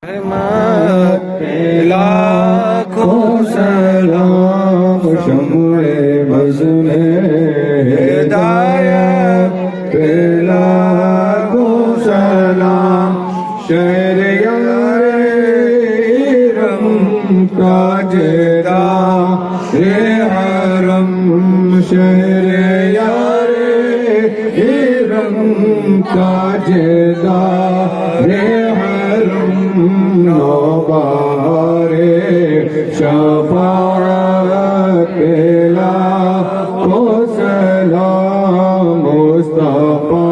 رحمت پہ لاکھوں سلام، شمع بز میں ہدایت پہ لاکھوں سلام، شہر یار رم تاجدار حرم، شہر یار رم تاجدار حرم، نوبہار شفاعت پہ لاکھوں سلام، مصطفیٰ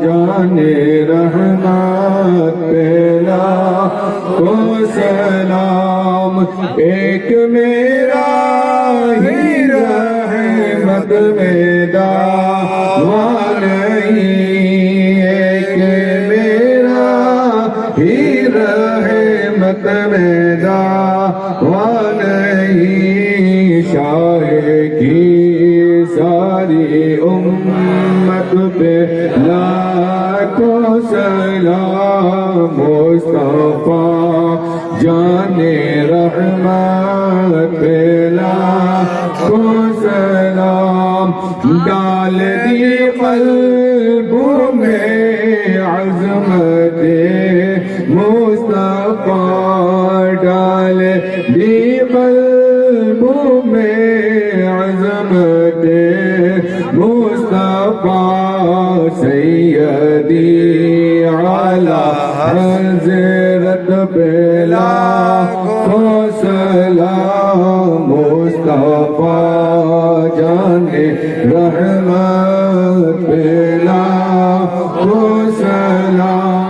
جان رحمت پہ لاکھوں سلام، ایک میرا ہی رحمت میں دعویٰ نہیں، ایک میرا ہی رحمت میں دعویٰ نہیں، شاہ کی ساری امت پہ لاکھوں سلام، مصطفیٰ جان رحمت پہ لاکھوں سلام، ڈال دی قلبوں میں عظمت مصطفیٰ، ڈال دی قلبوں میں عظمت مصطفیٰ، سیدی اعلیٰ حضرت پہ لاکھوں سلام، مصطفیٰ جان رحمت پہ لاکھوں سلام،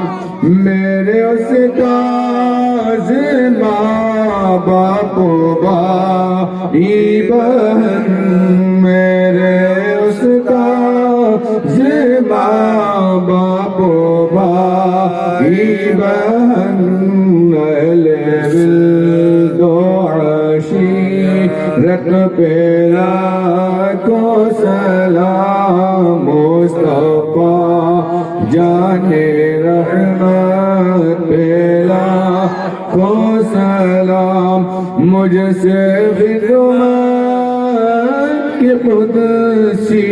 میرے استاذ ماں باپ بھائی بہن، میرے استاذ ماں باپ بھائی بہن، اہل ولد و عشیرت پہ لاکھوں سلام، مصطفیٰ جان رحمت پہ لاکھوں سلام، مجھ سے خدمت کی قدسی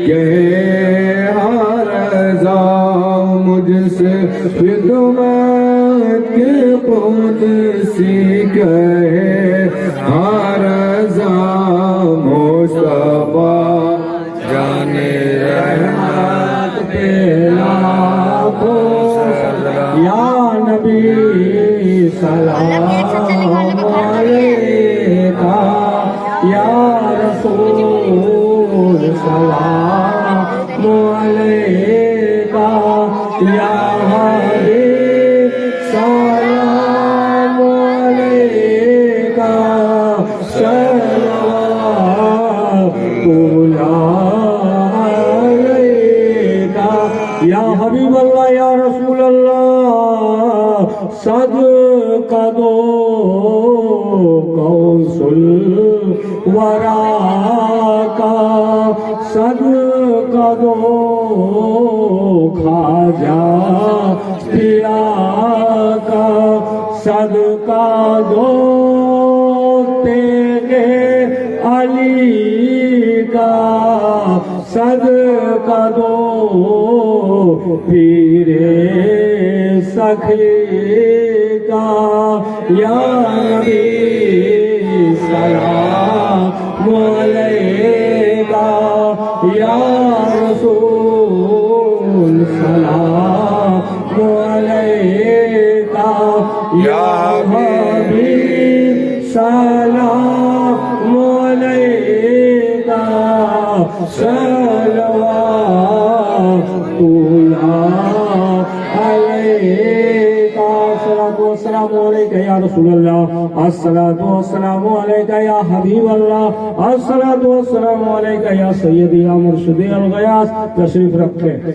کہے ہر رضا، مجھ سے خدمت کی قدسی کہے ہر رضا، مصطفیٰ جان رحمت پہ لاکھوں سلام، یا نبی سلام علیکہ، یا رسول سلام علیکہ، یا حبیب سلام علیکہ، صلوات اللہ علیکہ، یا حبیب اللہ یا رسول اللہ، صدقہ دو غوث الورا کا، صدقہ دو خواجہ پیا کا، صدقہ دو تیغے علی کا، صدقہ دو پیر سخی کا، یا نبی سلام علیکہ، یا رسول سلام علیکہ، یا حبیب سلام علیکہ، صلوات اللہ علیکہ، الصلاۃ والسلام علیکہ یا رسول اللہ، الصلاۃ والسلام علیکہ یا حبیب اللہ، الصلاۃ والسلام علیکہ یا سیدی یا مرشدی الغیاث، تشریف رکھیں۔